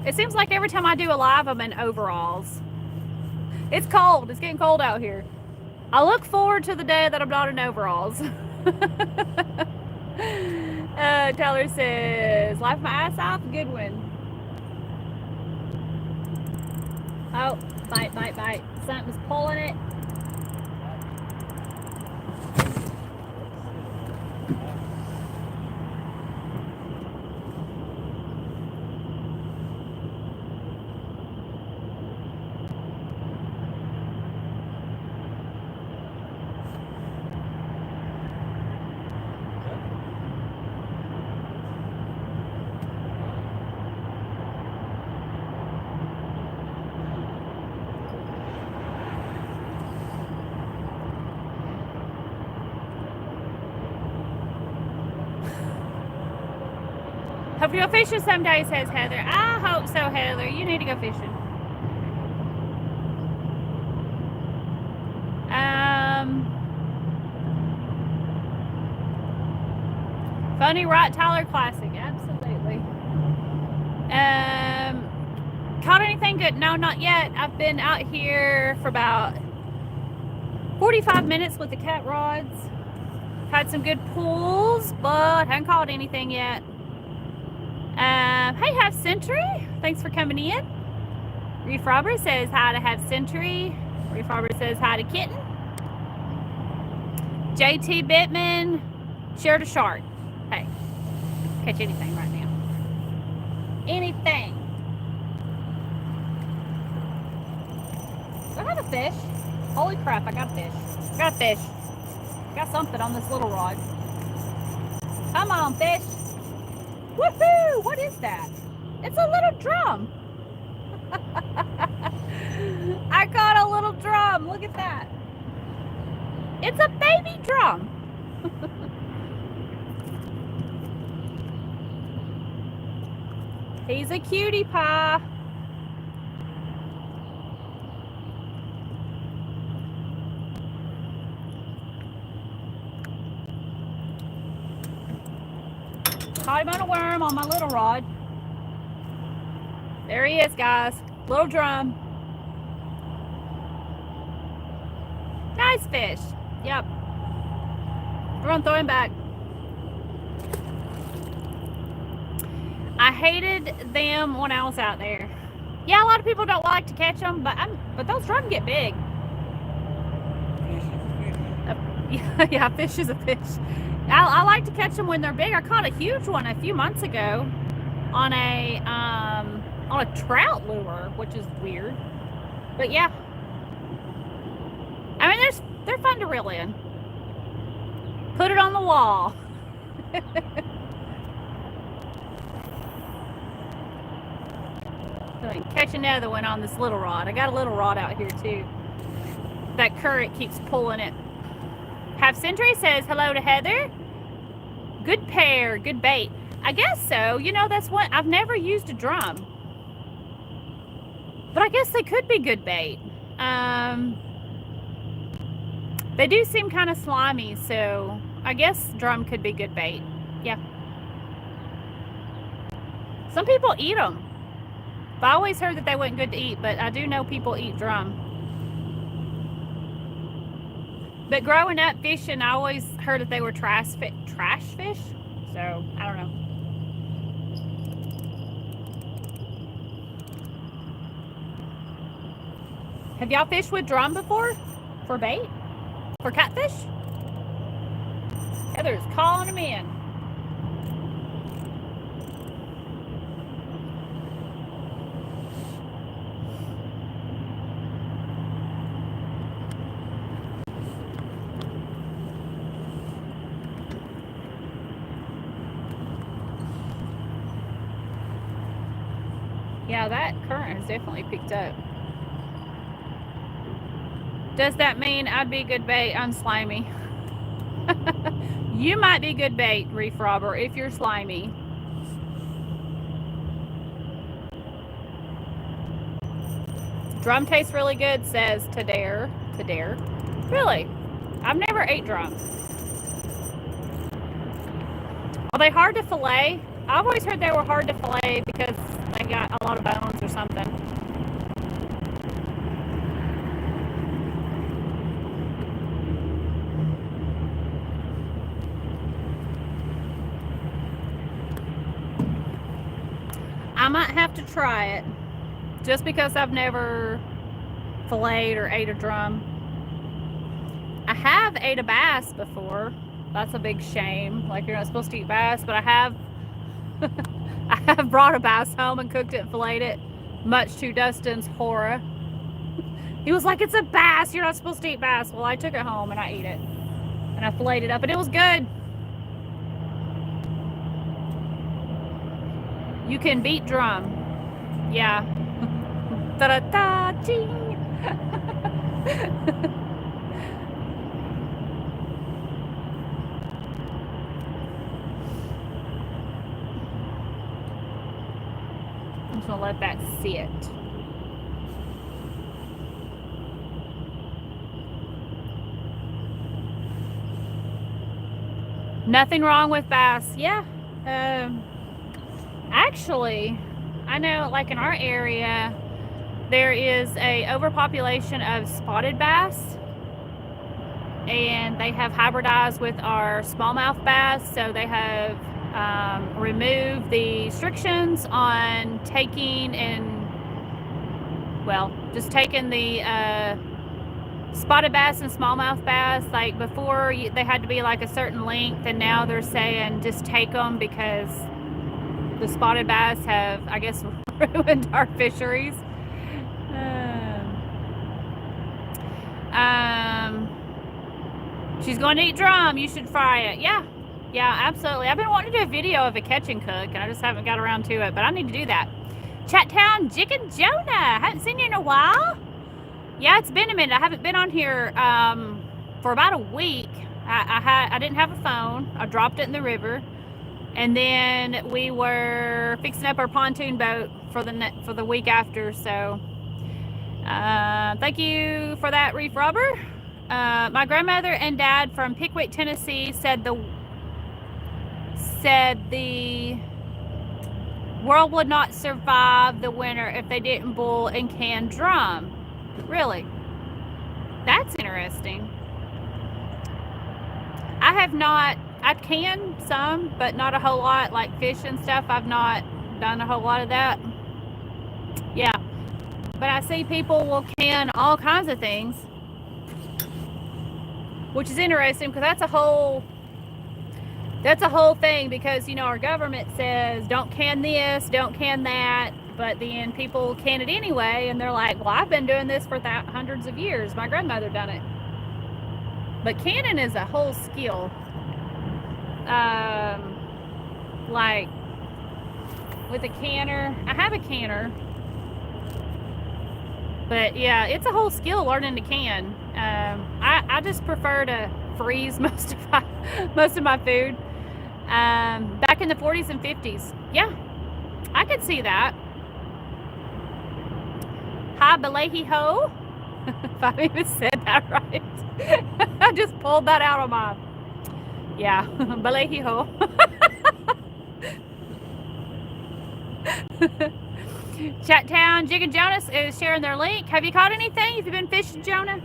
It seems like every time I do a live, I'm in overalls. It's cold. It's getting cold out here. I look forward to the day that I'm not in overalls. Tyler says, laugh my ass off, good one. Oh, bite, bite, bite. Something's pulling it. Hope you go fishing someday, says Heather. I hope so, Heather. You need to go fishing. Funny, right, Tyler? Classic. Absolutely. Caught anything good? No, not yet. I've been out here for about 45 minutes with the cat rods. Had some good pulls, but haven't caught anything yet. Hey, Half Century, thanks for coming in. Reef Robert says hi to Half Century. Reef Robert says hi to Kitten. JT Bittman, share to shark. Hey, catch anything right now. Anything. Do I have a fish? Holy crap, I got a fish. Got a fish. Got something on this little rod. Come on, fish. Woohoo! What is that? It's a little drum. I caught a little drum. Look at that. It's a baby drum. He's a cutie pie. Caught him on a worm on my little rod. There he is, guys. Little drum. Nice fish. Yep. We're gonna throw him back. I hated them when I was out there. Yeah, a lot of people don't like to catch them, but those drum get big. Yeah, fish is a fish. I like to catch them when they're big. I caught a huge one a few months ago on a trout lure, which is weird. But yeah, I mean they're fun to reel in. Put it on the wall. So I can catch another one on this little rod. I got a little rod out here too. That current keeps pulling it. Half Century says hello to Heather. Good pair, good bait. I guess so. You know, that's what I've never used a drum. But I guess they could be good bait. They do seem kind of slimy, so I guess drum could be good bait. Yeah. Some people eat them. I always heard that they weren't good to eat, but I do know people eat drum. But growing up fishing, I always heard that they were trash fish. So, I don't know. Have y'all fished with drum before? For bait? For catfish? Heather's calling them in. Yeah, that current has definitely picked up. Does that mean I'd be good bait? I'm slimy. You might be good bait, Reef Robber, if you're slimy. Drum tastes really good, says Tadare. Tadare. Really? I've never ate drum. Are they hard to fillet? I've always heard they were hard to fillet because they got a lot of bones or something. I might have to try it just because I've never filleted or ate a drum. I have ate a bass before. That's a big shame. Like, you're not supposed to eat bass, but I have I have brought a bass home and cooked it and filleted it, much to Dustin's horror. He was like, it's a bass, you're not supposed to eat bass. Well, I took it home and I ate it. And I filleted it up and it was good. You can beat drum. Yeah. Ta-da-da-ching. I'm just gonna let that sit. Nothing wrong with bass. Yeah. Actually, I know, like, in our area, there is a overpopulation of spotted bass, and they have hybridized with our smallmouth bass. So they have removed the restrictions on taking just taking the spotted bass and smallmouth bass. Like, before, they had to be like a certain length, and now they're saying just take them because the spotted bass have, I guess, ruined our fisheries. She's going to eat drum. You should fry it. Yeah, absolutely. I've been wanting to do a video of a catch and cook, and I just haven't got around to it, but I need to do that. Chat Town, Jig and Jonah. Haven't seen you in a while. Yeah, it's been a minute. I haven't been on here for about a week. I didn't have a phone. I dropped it in the river. And then we were fixing up our pontoon boat for the week after. So thank you for that, Reef Robber. My grandmother and dad from Pickwick, Tennessee said the world would not survive the winter if they didn't boil and can drum. Really? That's interesting. I have not. I've canned some, but not a whole lot. Like fish and stuff, I've not done a whole lot of that. Yeah, but I see people will can all kinds of things, which is interesting because that's a whole thing. Because, you know, our government says don't can this, don't can that, but then people can it anyway, and they're like, well, I've been doing this for hundreds of years. My grandmother done it. But canning is a whole skill. Like with a canner, I have a canner, but yeah, it's a whole skill learning to can. I just prefer to freeze most of my food. Back in the 40s and 50s, yeah, I could see that. Hi, Belehi Ho. If I even said that right. I just pulled that out of my. Yeah, Belehi Ho. Chat Town, Jig and Jonas is sharing their link. Have you caught anything? Have you been fishing, Jonah?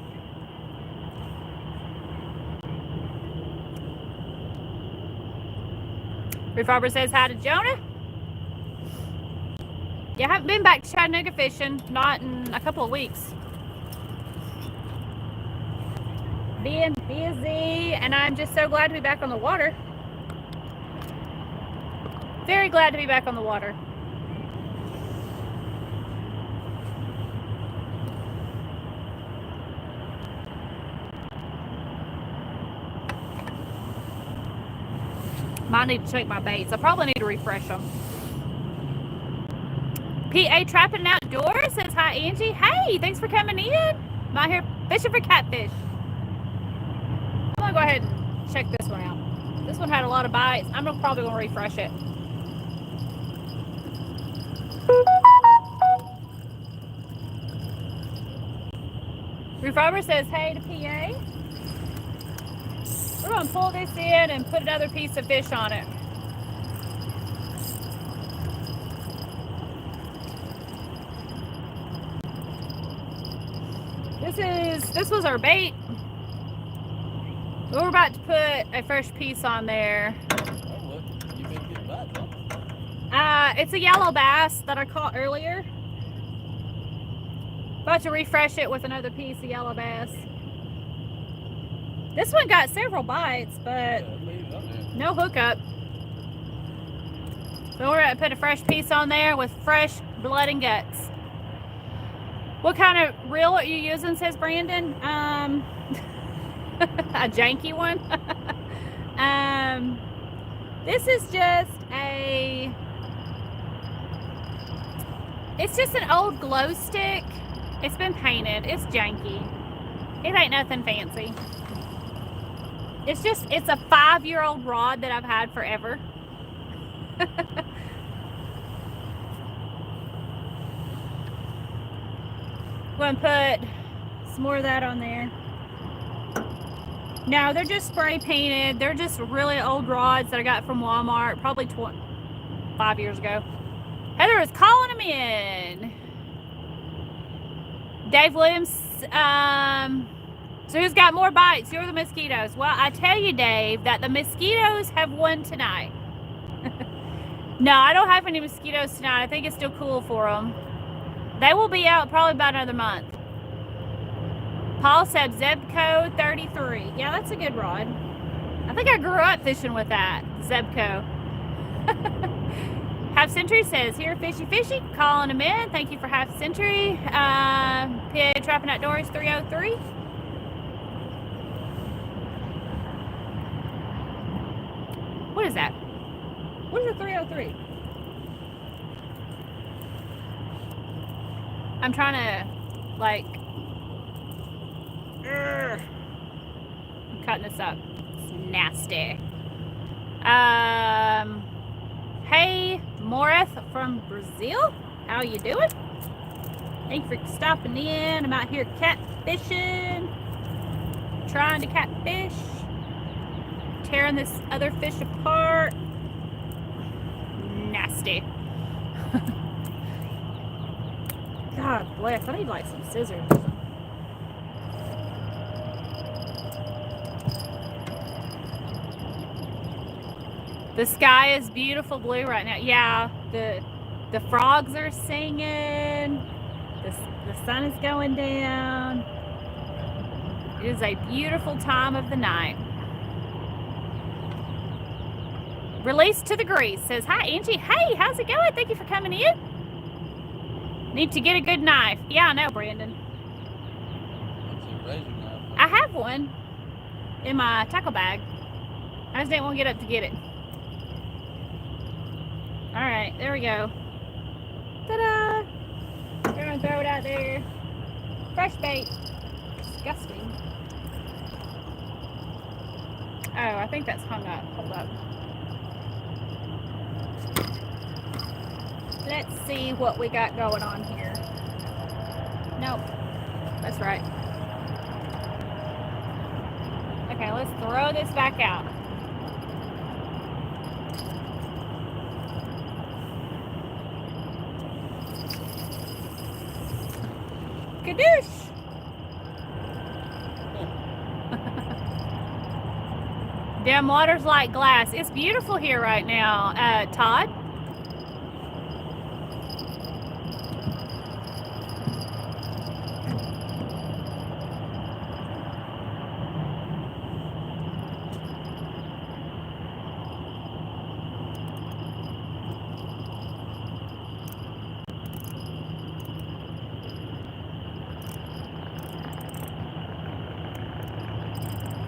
Reef Robber says hi to Jonah. Yeah, I haven't been back to Chattanooga fishing, not in a couple of weeks. Being busy, and I'm just so glad to be back on the water. Very glad to be back on the water. Might need to check my baits. I probably need to refresh them. PA Trapping Outdoors says hi, Angie. Hey, thanks for coming in. I'm out here fishing for catfish. I'm gonna go ahead and check this one out. This one had a lot of bites. I'm probably gonna refresh it. Refarmer says hey to PA. We're gonna pull this in and put another piece of fish on it. This was our bait. We're about to put a fresh piece on there. Oh, look, you've been getting bites, huh? It's a yellow bass that I caught earlier. About to refresh it with another piece of yellow bass. This one got several bites, but no hookup. So we're gonna put a fresh piece on there with fresh blood and guts. What kind of reel are you using, says Brandon? A janky one. This is just it's just an old glow stick. It's been painted. It's janky. It ain't nothing fancy. It's a 5-year-old rod that I've had forever. I'm gonna put some more of that on there. No, they're just spray painted. They're just really old rods that I got from Walmart, probably 5 years ago. Heather is calling them in. Dave Williams, so who's got more bites? You're the mosquitoes. Well, I tell you, Dave, that the mosquitoes have won tonight. No, I don't have any mosquitoes tonight. I think it's still cool for them. They will be out probably about another month. Paul said Zebco 33. Yeah, that's a good rod. I think I grew up fishing with that, Zebco. Half Century says, here, fishy, calling them in. Thank you for Half Century. PA Trapping Outdoors 303. What is that? What is a 303? I'm trying to, like, I'm cutting this up. It's nasty. Hey, Morith from Brazil. How you doing? Thank you for stopping in. I'm out here catfishing. Trying to catfish. Tearing this other fish apart. Nasty. God bless. I need like some scissors. The sky is beautiful blue right now. Yeah, the frogs are singing. The sun is going down. It is a beautiful time of the night. Release to the grease says, hi Angie. Hey, how's it going? Thank you for coming in. Need to get a good knife. Yeah, I know, Brandon. It's a razor knife. I have one in my tackle bag. I just didn't want to get up to get it. Alright, there we go. Ta-da! We're going to throw it out there. Fresh bait. Disgusting. Oh, I think that's hung up. Hold up. Let's see what we got going on here. Nope. That's right. Okay, let's throw this back out. Kadoosh! Damn water's like glass. It's beautiful here right now, Todd.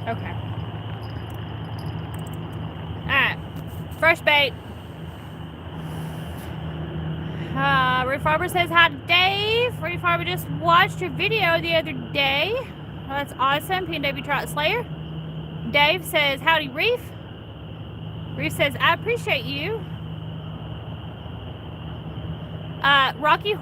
Okay. Alright. Fresh bait. Reef Harbor says hi to Dave. Reef Harbor just watched your video the other day. Well, that's awesome. PNW Trout Slayer. Dave says howdy Reef. Reef says I appreciate you. Rocky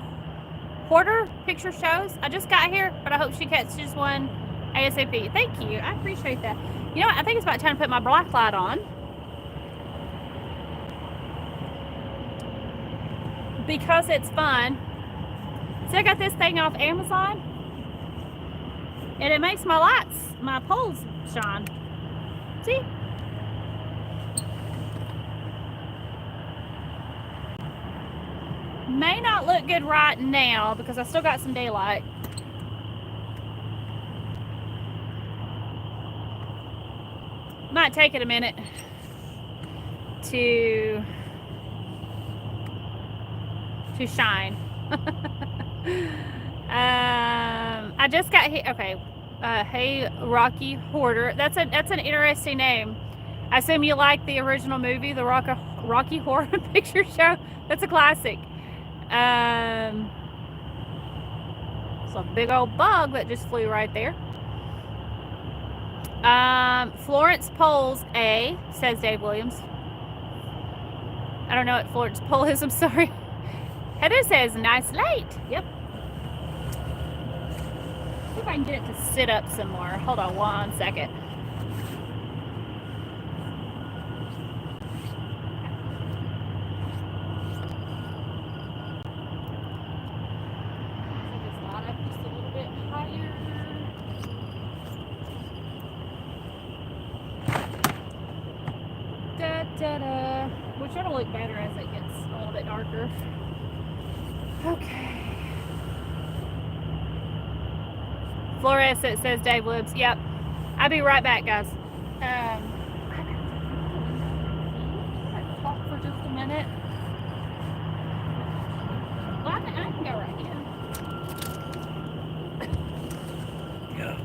Hoarder picture shows. I just got here, but I hope she catches one ASAP. Thank you. I appreciate that. You know what? I think it's about time to put my black light on. Because it's fun. So I got this thing off Amazon. And it makes my lights, my poles shine. See? May not look good right now because I still got some daylight. Might take it a minute to shine. I just got here. Okay. Hey, Rocky Hoarder. That's an interesting name. I assume you like the original movie, the Rocky Horror Picture Show. That's a classic. It's a big old bug that just flew right there. Florence Poles A, says Dave Williams. I don't know what Florence Pole is, I'm sorry. Heather says, nice light. Yep. See if I can get it to sit up some more. Hold on 1 second. Which it'll look better as it gets a little bit darker. Okay. Fluorescent, says Dave Woods. Yep. I'll be right back, guys. I'll talk for just a minute. Well, I can go right here. Yeah.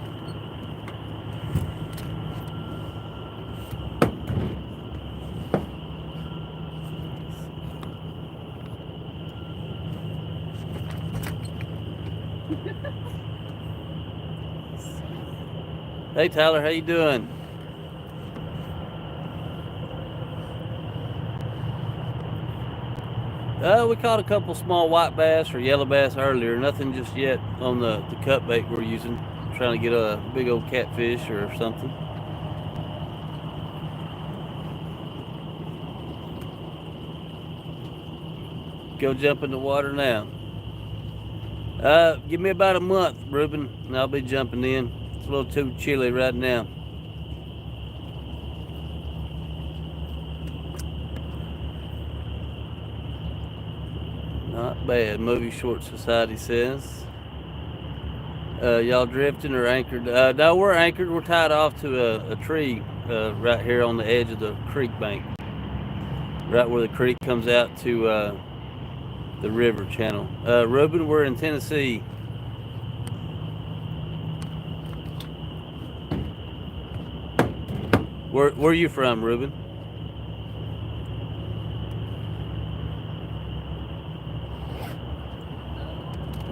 Hey Tyler, how you doing? We caught a couple small white bass or yellow bass earlier. Nothing just yet on the cut bait we're using. Trying to get a big old catfish or something. Go jump in the water now. Give me about a month, Ruben, and I'll be jumping in. It's a little too chilly right now. Not bad, Movie Short Society says. Y'all drifting or anchored? No, we're anchored. We're tied off to a tree right here on the edge of the creek bank. Right where the creek comes out to the river channel. Ruben, we're in Tennessee. Where are you from, Ruben?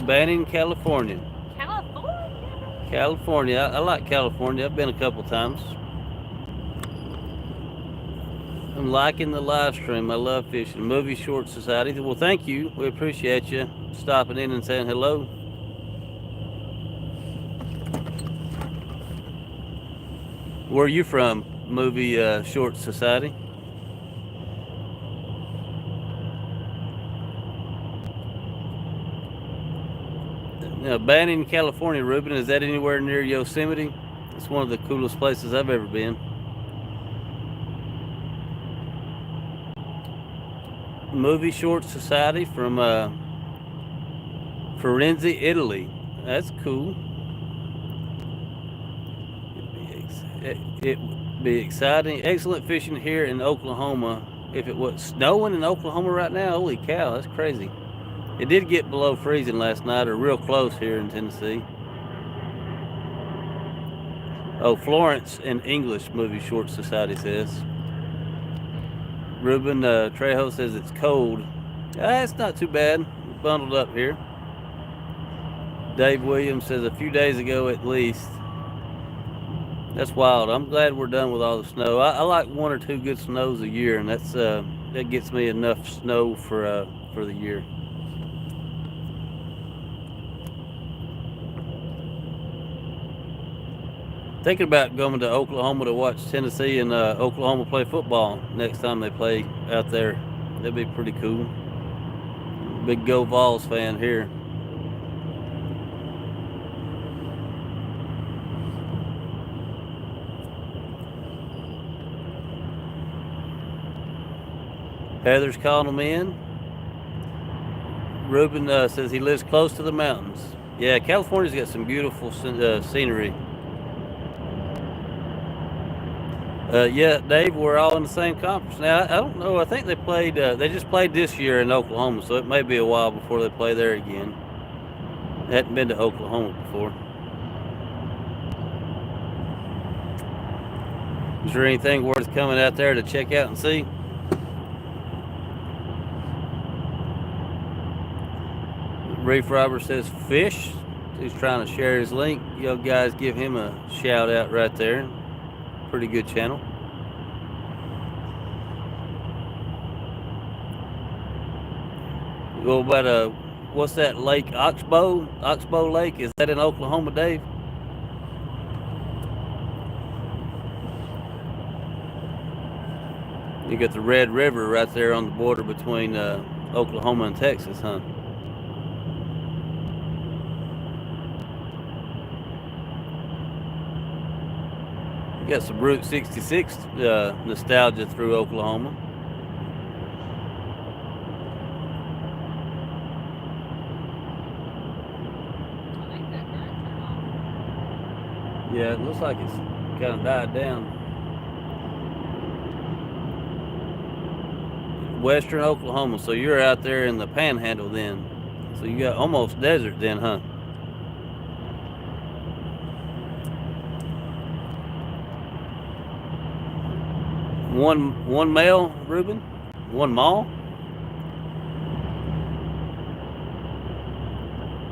Banning, California. California. I like California. I've been a couple times. I'm liking the live stream. I love fishing. Movie Short Society. Well, thank you. We appreciate you stopping in and saying hello. Where are you from, Movie Short Society? Now, Banning, California, Ruben, is that anywhere near Yosemite? It's one of the coolest places I've ever been. Movie Short Society from Firenze, Italy. That's cool. It would be exciting. Excellent fishing here in Oklahoma. If it was snowing in Oklahoma right now, holy cow, that's crazy. It did get below freezing last night, or real close here in Tennessee. Oh, Florence in English, Movie Short Society says. Ruben Trejo says it's cold. It's not too bad. Bundled up here. Dave Williams says a few days ago at least. That's wild. I'm glad we're done with all the snow. I like 1 or 2 good snows a year, and that gets me enough snow for the year. Thinking about going to Oklahoma to watch Tennessee and Oklahoma play football next time they play out there. That'd be pretty cool. Big Go Vols fan here. Heather's calling them in. Ruben says he lives close to the mountains. Yeah, California's got some beautiful scenery. Yeah, Dave, we're all in the same conference. Now, I don't know. I think they just played this year in Oklahoma, so it may be a while before they play there again. I hadn't been to Oklahoma before. Is there anything worth coming out there to check out and see? Reef Robber says fish. He's trying to share his link. You guys give him a shout out right there. Pretty good channel. Go about what's that lake? Oxbow? Oxbow Lake? Is that in Oklahoma, Dave? You got the Red River right there on the border between Oklahoma and Texas, huh? You got some Route 66 nostalgia through Oklahoma. Yeah, it looks like it's kind of died down. Western Oklahoma, so you're out there in the Panhandle then. So you got almost desert then, huh? One male, Ruben? One mall?